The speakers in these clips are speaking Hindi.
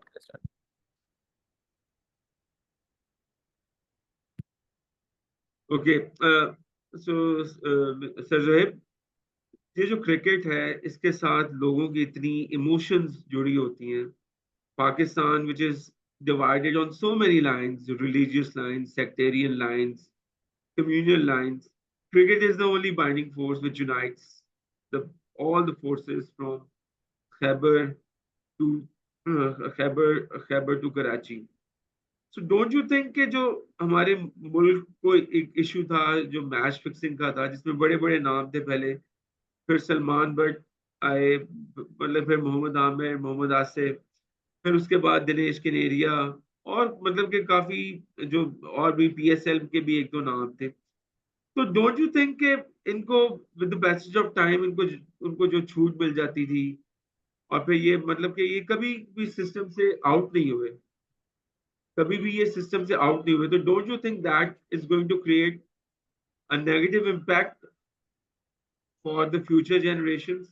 Start. Okay. So sir Zoheb, ये जो क्रिकेट है इसके साथ लोगों की इतनी इमोशंस जुड़ी होती हैं। Pakistan which is divided on so many lines, religious lines, sectarian lines, communal lines. Cricket is the only binding force which unites the all the forces from Khyber to Khyber to Karachi. So don't you think कि जो हमारे मुल्क को एक इशू था जो मैच फिक्सिंग का था, जिसमें बड़े बड़े नाम थे पहले, फिर सलमान बट आए, मतलब फिर मोहम्मद आमिर, मोहम्मद आसिफ, फिर उसके बाद दिनेश कनेरिया, और मतलब कि काफी जो और भी पीएसएल के भी एक दो नाम थे। तो डोंट यू थिंक कि इनको with the passage of time इनको उनको जो छूट मिल जाती थी, और फिर ये मतलब कि ये कभी भी सिस्टम से आउट नहीं हुए, कभी भी ये सिस्टम से आउट नहीं हुए, तो don't you think that is going to create a negative impact for the future generations,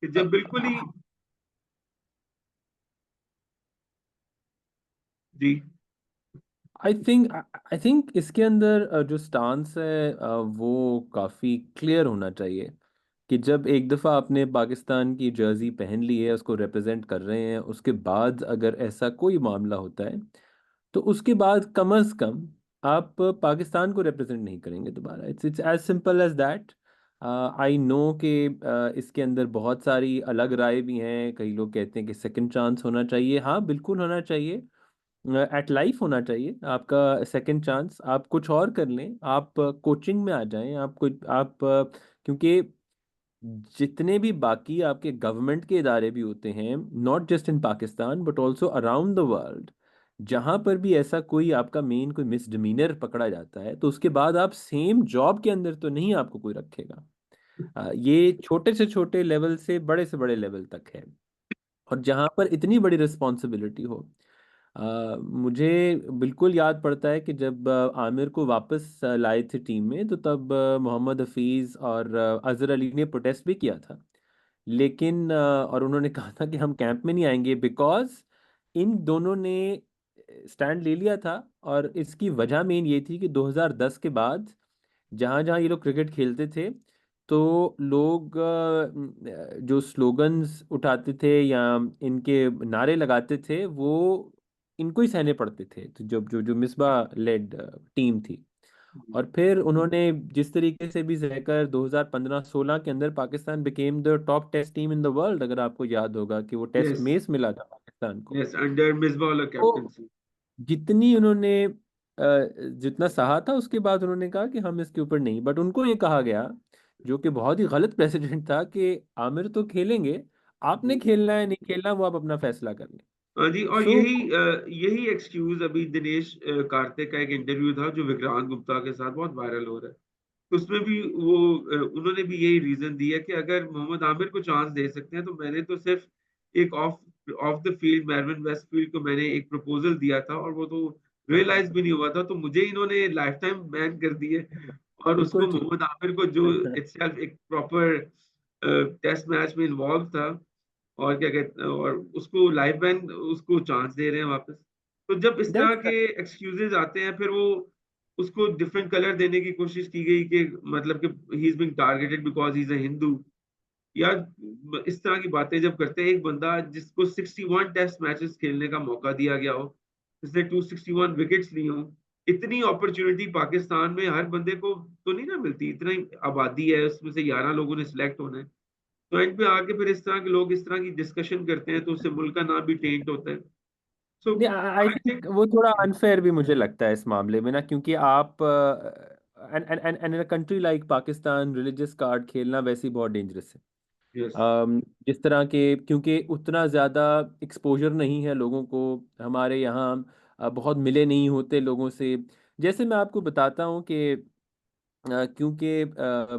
कि जब बिल्कुल ही। जी। आई थिंक इसके अंदर जो स्टांस है वो काफ़ी क्लियर होना चाहिए कि जब एक दफ़ा आपने पाकिस्तान की जर्सी पहन ली है, उसको रिप्रेजेंट कर रहे हैं, उसके बाद अगर ऐसा कोई मामला होता है तो उसके बाद कम अज़ कम आप पाकिस्तान को रिप्रेजेंट नहीं करेंगे दोबारा। It's it's as simple as that. I know कि इसके अंदर बहुत सारी अलग राय भी हैं। कई लोग कहते हैं कि सेकंड चांस होना चाहिए। हाँ, बिल्कुल होना चाहिए। एट लाइफ होना चाहिए आपका सेकंड चांस। आप कुछ और कर लें, आप कोचिंग में आ जाएं, आप क्योंकि जितने भी बाकी आपके गवर्नमेंट के इदारे भी होते हैं, not just in Pakistan but also around the world, जहाँ पर भी ऐसा कोई आपका मेन कोई मिसडिमीनर पकड़ा जाता है तो उसके बाद आप सेम जॉब के अंदर तो नहीं आपको कोई रखेगा। ये छोटे से छोटे लेवल से बड़े लेवल तक है। और जहाँ पर इतनी बड़ी रिस्पॉन्सिबिलिटी हो, मुझे बिल्कुल याद पड़ता है कि जब आमिर को वापस लाए थे टीम में, तो तब मोहम्मद हफीज़ और अजहर अली ने प्रोटेस्ट भी किया था। लेकिन और उन्होंने कहा था कि हम कैंप में नहीं आएंगे, बिकॉज इन दोनों ने स्टैंड ले लिया था। और इसकी वजह मेन ये थी कि 2010 के बाद जहाँ जहाँ ये लोग क्रिकेट खेलते थे, तो लोग जो स्लोगन्स उठाते थे या इनके नारे लगाते थे, वो इनको ही सहने पड़ते थे। तो जो जो जो मिसबा लेड टीम थी, और फिर उन्होंने जिस तरीके से भी रहकर 2015-16 के अंदर Pakistan became the top test team in the world. अगर आपको याद होगा कि वो टेस्ट यस। मेस मिला था पाकिस्तान को। यस, अंडर मिसबाह तो कैप्टनसी। जितनी उन्होंने जितना सहा था, उसके बाद उन्होंने कहा कि हम इसके ऊपर नहीं। बट उनको ये कहा गया, जो कि बहुत ही गलत प्रेसिडेंट था, कि आमिर तो खेलेंगे, आपने खेलना है नहीं खेलना वो आप अपना फैसला कर लें। हाँ जी, और सो यही एक्सक्यूज अभी दिनेश कार्तिक का एक इंटरव्यू था जो विक्रांत गुप्ता के साथ बहुत वायरल हो रहा है। तो उसमें भी वो उन्होंने भी यही रीजन दिया कि अगर मोहम्मद आमिर को चांस दे सकते हैं, तो मैंने तो सिर्फ एक of of the field मेरविन Westfield को मैंने एक प्रपोजल दिया था, और वो तो रियलाइज भी नहीं हुआ था, तो मुझे इन्होंने लाइफ टाइम बैन कर दिए। और उसको बिल्कुल ठीक। मोहम्मद आमिर को जो इटसेल्फ एक प्रॉपर टेस्ट मैच में इन्वॉल्व था, और क्या कहते हैं, और उसको लाइफ बैन, उसको चांस दे रहे हैं वापस। तो जब इस तरह दैट्स के एक्सक्यूजेज आते हैं, फिर वो उसको डिफरेंट कलर देने की कोशिश की गई कि मतलब कि he is being targeted because he is a Hindu, या इस तरह की बातें जब करते हैं। एक बंदा जिसको 61 टेस्ट मैचेस खेलने का मौका दिया गया हो, जिसने 261 विकेट्स ली हो, इतनी अपॉर्चुनिटी पाकिस्तान में हर बंदे को तो नहीं ना मिलती। इतनी आबादी है, उसमें से 11 लोगों ने सिलेक्ट होना है। तो एंड पे आके फिर इस तरह के लोग इस तरह की डिस्कशन करते हैं, तो उससे मुल्क का नाम भी टेंट होता है। सो आई आई थिंक थिंक। वो थोड़ा अनफेयर भी मुझे लगता है इस मामले में ना, क्योंकि आप and in a country like Pakistan religious card खेलना वैसे ही बहुत डेंजरस है। यस। जिस तरह के, क्योंकि उतना ज़्यादा एक्सपोजर नहीं है लोगों को हमारे यहाँ, बहुत मिले नहीं होते लोगों से। जैसे मैं आपको बताता हूँ कि क्योंकि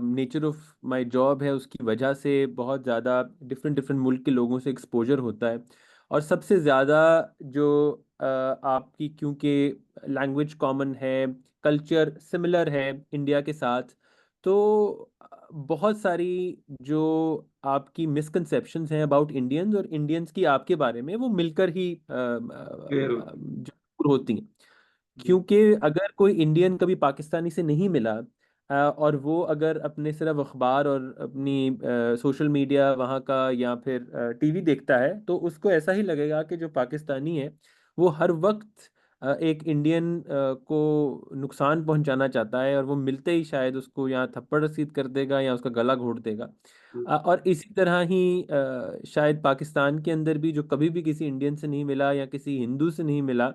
नेचर ऑफ माय जॉब है, उसकी वजह से बहुत ज़्यादा डिफरेंट डिफरेंट मुल्क के लोगों से एक्सपोजर होता है। और सबसे ज़्यादा जो आपकी, क्योंकि लैंग्वेज कॉमन है, कल्चर सिमिलर है इंडिया के साथ, तो बहुत सारी जो आपकी मिसकंसेप्शंस हैं अबाउट इंडियंस और इंडियंस की आपके बारे में, वो मिलकर ही क्लियर होती है। जो दूर होती हैं। जी, क्योंकि अगर कोई इंडियन कभी पाकिस्तानी से नहीं मिला, और वो अगर अपने सिर्फ अखबार और अपनी सोशल मीडिया वहाँ का या फिर टीवी देखता है, तो उसको ऐसा ही लगेगा कि जो पाकिस्तानी है वो हर वक्त एक इंडियन को नुकसान पहुंचाना चाहता है, और वो मिलते ही शायद उसको या थप्पड़ रसीद कर देगा या उसका गला घोट देगा। जी, और इसी तरह ही शायद पाकिस्तान के अंदर भी जो कभी भी किसी इंडियन से नहीं मिला या किसी हिंदू से नहीं मिला,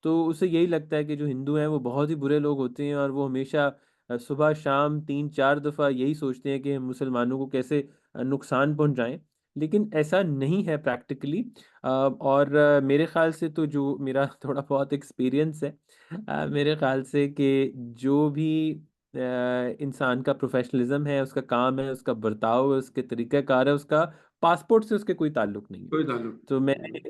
तो उसे यही लगता है कि जो हिंदू हैं वो बहुत ही बुरे लोग होते हैं, और वो हमेशा सुबह शाम 3-4 दफ़ा यही सोचते हैं कि हम मुसलमानों को कैसे नुकसान पहुंचाएं। लेकिन ऐसा नहीं है प्रैक्टिकली। और मेरे ख्याल से तो जो मेरा थोड़ा बहुत एक्सपीरियंस है, मेरे ख्याल से कि जो भी इंसान का प्रोफेशनलिज्म है, उसका काम है, उसका बर्ताव है, उसके तरीक़ाकार है, उसका पासपोर्ट से उसके कोई ताल्लुक नहीं है। कोई ताल्लुक तो नहीं।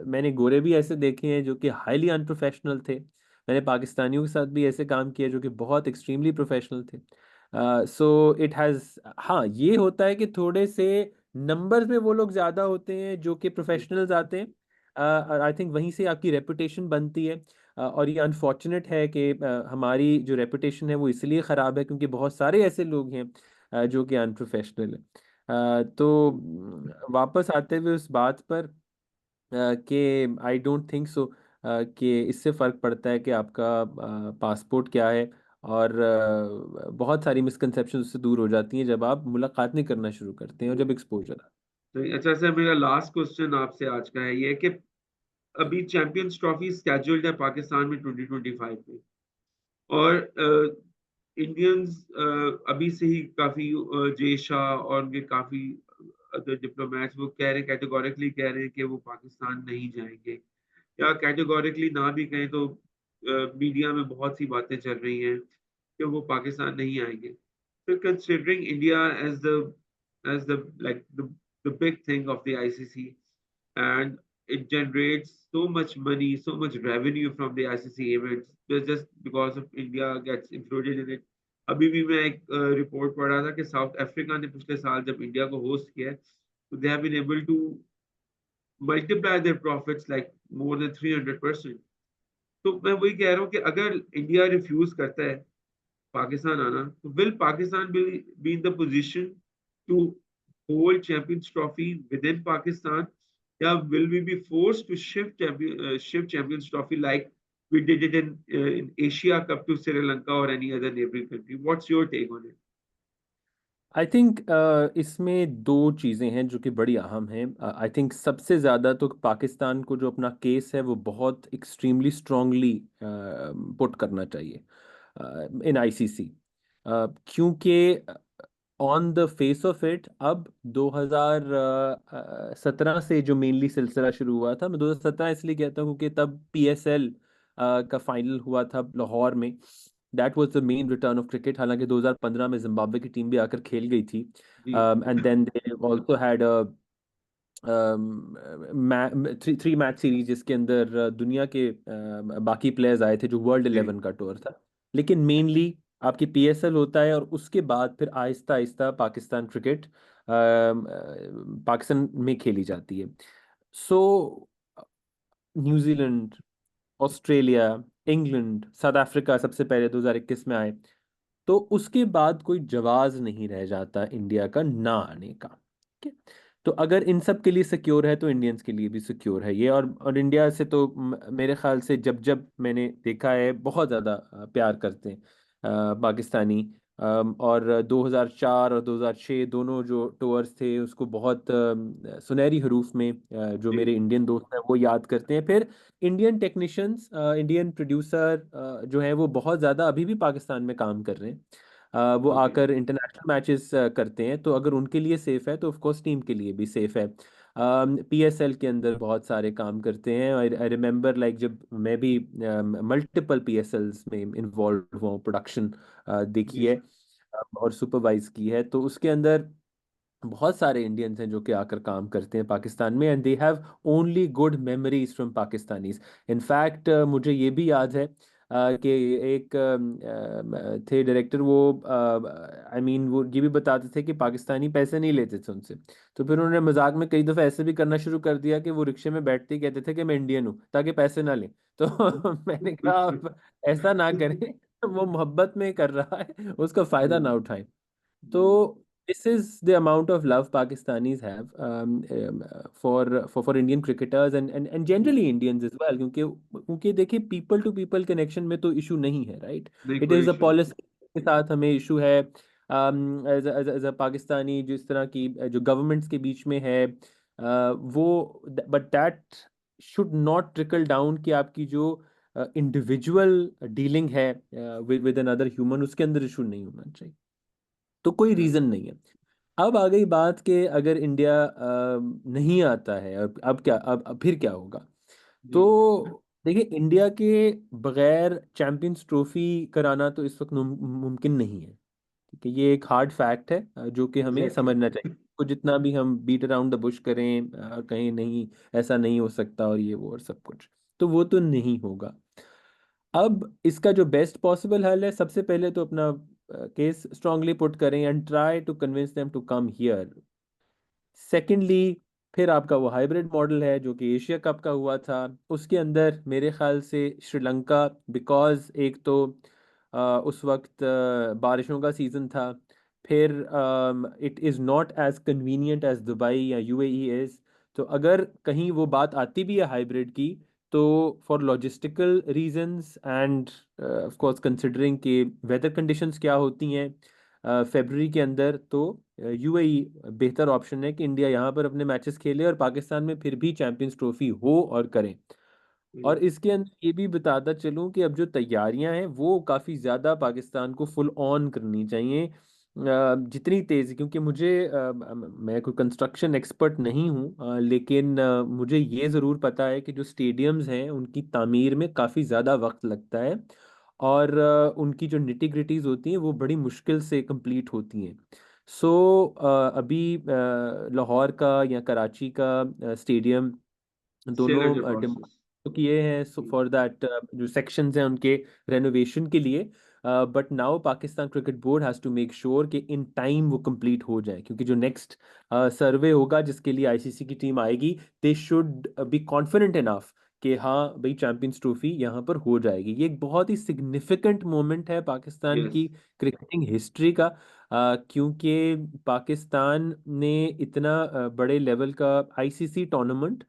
मैंने गोरे भी ऐसे देखे हैं जो कि हाईली अनप्रोफेशनल थे। मैंने पाकिस्तानियों के साथ भी ऐसे काम किया जो कि बहुत एक्सट्रीमली प्रोफेशनल थे। सो इट हैज़, हाँ ये होता है कि थोड़े से नंबर्स में वो लोग ज़्यादा होते हैं जो कि जी, प्रोफेशनल्स आते हैं। आई थिंक वहीं से आपकी रेपुटेशन बनती है। और ये अनफॉर्चुनेट है कि हमारी जो रेपुटेशन है वो इसलिए ख़राब है क्योंकि बहुत सारे ऐसे लोग हैं जो कि अनप्रोफेशनल है। तो जी। वापस आते हुए उस बात पर, कि आई डोंट थिंक सो कि इससे फ़र्क पड़ता है कि आपका पासपोर्ट क्या है। और बहुत सारी मिसकंसेप्शन उससे दूर हो जाती हैं जब आप मुलाकात नहीं करना शुरू करते हैं और जब एक्सपोजर आता तो अच्छा सर, मेरा लास्ट क्वेश्चन आपसे आज का है ये कि अभी चैंपियंस ट्रॉफी स्केड्यूल्ड है पाकिस्तान में 2025 में, और इंडियंस अभी से ही काफ़ी जय शाह और उनके काफ़ी अदर डिप्लोमैट्स वो कह रहे हैं, कैटेगोरिकली कह रहे हैं कि वो पाकिस्तान नहीं जाएँगे, या कैटेगोरिकली ना भी कहें तो मीडिया में बहुत सी बातें चल रही हैं कि वो पाकिस्तान नहीं आएँगे। So considering India as the like the big thing of the ICC, and it generates so much money, so much revenue from the ICC events just because of India gets included in it. अभी भी मैं एक रिपोर्ट पढ़ रहा था कि साउथ अफ्रीका ने पिछले साल जब इंडिया को होस्ट किया है, तो they have been able to multiply their profits like more than 300%। तो मैं वही कह रहा हूँ कि अगर इंडिया रिफ्यूज करता है पाकिस्तान आना, तो will Pakistan be in the position to hold Champions Trophy within Pakistan? Yeah, will we be forced to shift Champions Trophy like we did it in Asia Cup to Sri Lanka or any other neighboring country? What's your take on it? I think इसमें दो चीज़ें हैं जो कि बड़ी अहम हैं। आई थिंक सबसे ज़्यादा तो पाकिस्तान को जो अपना केस है वो बहुत एक्सट्रीमली स्ट्रांगली पुट करना चाहिए इन आईसीसी। क्योंकि on the face of it अब 2017 से जो मेनली सिलसिला शुरू हुआ था, मैं 2017 इसलिए कहता हूँ क्योंकि तब पीएसएल का फाइनल हुआ था लाहौर में। That was the main return of cricket. हालांकि 2015 में जिम्बाब्वे की टीम भी आकर खेल गई थी। जी, and then they also had three match series जिसके अंदर दुनिया के बाकी प्लेयर्स आए थे, जो वर्ल्ड जी, 11 का टूर था। लेकिन मेनली आपकी पीएसएल होता है, और उसके बाद फिर आहिस्ता आहिस्ता पाकिस्तान क्रिकेट पाकिस्तान में खेली जाती है। सो New Zealand, Australia, England, south Africa सबसे पहले 2021 में आए। तो उसके बाद कोई जवाब नहीं रह जाता इंडिया का ना आने का। ठीक है। तो अगर इन सब के लिए सिक्योर है तो इंडियंस के लिए भी सिक्योर है ये। और इंडिया से तो मेरे ख्याल से जब जब मैंने देखा है बहुत ज़्यादा प्यार करते हैं पाकिस्तानी। और 2004 और 2006 दोनों जो टूर्स थे उसको बहुत सुनहरी हरूफ में जो जी, मेरे इंडियन दोस्त हैं वो याद करते हैं। फिर इंडियन टेक्नीशियंस, इंडियन प्रोड्यूसर जो है वो बहुत ज़्यादा अभी भी पाकिस्तान में काम कर रहे हैं। वो ओके, आकर इंटरनेशनल मैचेस करते हैं, तो अगर उनके लिए सेफ है तो ऑफ कोर्स टीम के लिए भी सेफ है। पीएसएल के अंदर बहुत सारे काम करते हैं। आई रिमेम्बर लाइक जब मैं भी मल्टीपल पीएसएल्स में इन्वॉल्व हुआ हूँ, प्रोडक्शन देखी जी है सर, और सुपरवाइज की है, तो उसके अंदर बहुत सारे इंडियंस हैं जो कि आकर काम करते हैं पाकिस्तान में, and they have only good memories from Pakistanis. In fact मुझे ये भी याद है कि एक थे डायरेक्टर, वो आई मीन वो ये भी बताते थे कि पाकिस्तानी पैसे नहीं लेते थे उनसे। तो फिर उन्होंने मजाक में कई दफ़ा ऐसे भी करना शुरू कर दिया कि वो रिक्शे में बैठते ही कहते थे कि मैं इंडियन हूँ, ताकि पैसे ना लें। तो मैंने कहा आप ऐसा ना करें, वो मोहब्बत में कर रहा है, उसका फायदा ना उठाएं। जी, तो this is the amount of love Pakistanis have for Indian cricketers and ji, generally Indians as well, क्योंकि क्योंकि देखिए people to people connection में तो इशू नहीं है, right? नहीं It कोई is a इशू नहीं। policy के साथ हमें इशू है। एज अ पाकिस्तानी जिस तरह की जो गवर्नमेंट्स के बीच में है, वो but that should not trickle down कि आपकी जो इंडिविजुअल डीलिंग है विद अनदर ह्यूमन, उसके अंदर इशू नहीं होना चाहिए। तो कोई यस, रीजन नहीं है। अब आ गई बात कि अगर इंडिया नहीं आता है, अब क्या, अब फिर क्या होगा? जी, तो देखिए, इंडिया के बगैर चैंपियंस ट्रॉफी कराना तो इस वक्त मुमकिन नहीं है। ठीक है, ये एक हार्ड फैक्ट है जो कि हमें एग्जैक्टली। समझना चाहिए। को जितना भी हम बीट अराउंड द बुश करें, कहीं नहीं ऐसा नहीं हो सकता और ये वो और सब कुछ, तो वो तो नहीं होगा। अब इसका जो बेस्ट पॉसिबल हल है, सबसे पहले तो अपना केस स्ट्रांगली पुट करें and try to convince them to come here. Secondly, फिर आपका वो हाइब्रिड मॉडल है जो कि एशिया कप का हुआ था, उसके अंदर मेरे ख्याल से श्रीलंका, बिकॉज एक तो उस वक्त बारिशों का सीज़न था, फिर it is not as convenient as Dubai या यूएई इज़। तो अगर कहीं वो बात आती भी है हाइब्रिड की, तो for logistical reasons end of course considering कि वेदर कंडीशंस क्या होती हैं फेब्रुअरी के अंदर, तो यूएई बेहतर ऑप्शन है कि इंडिया यहाँ पर अपने मैचेस खेले और पाकिस्तान में फिर भी चैंपियंस ट्रॉफी हो और करें। और इसके अंदर ये भी बताता चलूं कि अब जो तैयारियां हैं वो काफ़ी ज़्यादा पाकिस्तान को फुल ऑन करनी चाहिए, जितनी तेज़, क्योंकि मुझे मैं कोई कंस्ट्रक्शन एक्सपर्ट नहीं हूँ, लेकिन मुझे ये ज़रूर पता है कि जो स्टेडियम्स हैं उनकी तामीर में काफ़ी ज़्यादा वक्त लगता है, और उनकी जो निटी ग्रिटीज होती हैं वो बड़ी मुश्किल से कंप्लीट होती हैं। सो अभी लाहौर का या कराची का स्टेडियम सेल के दोनों डिमांड प्रोसेस। तो किए हैं फॉर दैट, जो सेक्शंस हैं उनके रेनोवेशन के लिए। But now Pakistan cricket board has to make sure कि इन टाइम वो कंप्लीट हो जाए, क्योंकि जो नेक्स्ट सर्वे होगा जिसके लिए आईसीसी की टीम आएगी, they should be confident enough कि हाँ भाई चैंपियंस ट्रॉफी यहाँ पर हो जाएगी। ये एक बहुत ही सिग्निफिकेंट मोमेंट है पाकिस्तान यस, की क्रिकेटिंग हिस्ट्री का, क्योंकि पाकिस्तान ने इतना बड़े लेवल का आईसीसी टूर्नामेंट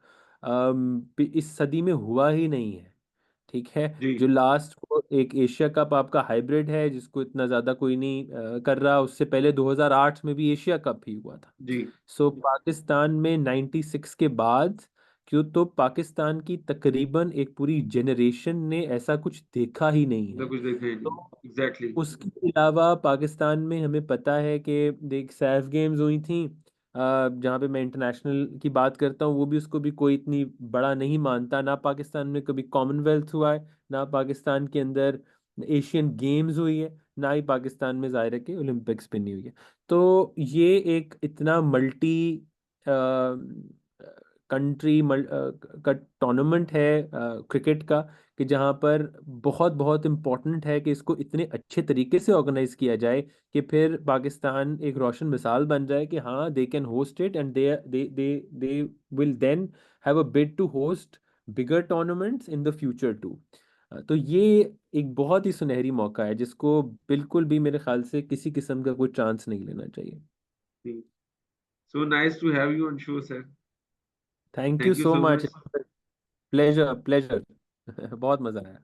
इस सदी में हुआ ही नहीं है। ठीक है, जी, जो लास्ट वो एक एशिया कप आपका हाइब्रिड है जिसको इतना ज़्यादा कोई नहीं कर रहा, उससे पहले 2008 में भी एशिया कप ही हुआ था। जी, सो पाकिस्तान में 96 के बाद, क्यों तो पाकिस्तान की तकरीबन एक पूरी जनरेशन ने ऐसा कुछ देखा ही नहीं मतलब है। कुछ देखा ही नहीं। तो एग्जैक्टली। उसके अलावा पाकिस्तान में हमें पता है कि देख सैफ गेम्स हुई थी, जहाँ पे मैं इंटरनेशनल की बात करता हूँ, वो भी उसको भी कोई इतनी बड़ा नहीं मानता। ना पाकिस्तान में कभी कॉमनवेल्थ हुआ है, ना पाकिस्तान के अंदर एशियन गेम्स हुई है, ना ही पाकिस्तान में ज़ाहिर है कि ओलंपिक्स भी नहीं हुई है। तो ये एक इतना मल्टी कंट्री का टूर्नामेंट है क्रिकेट का, कि जहाँ पर बहुत बहुत इम्पोर्टेंट है कि इसको इतने अच्छे तरीके से ऑर्गेनाइज किया जाए कि फिर पाकिस्तान एक रोशन मिसाल बन जाए कि हाँ they can host it and they they they they will then have a bid to host bigger tournaments in the future too. तो ये एक बहुत ही सुनहरी मौका है जिसको बिल्कुल भी मेरे ख्याल से किसी किस्म का कोई चांस नहीं लेना चाहिए। So nice to have you on show sir. Thank you thank you so so much. Much. Pleasure pleasure बहुत मज़ा आया।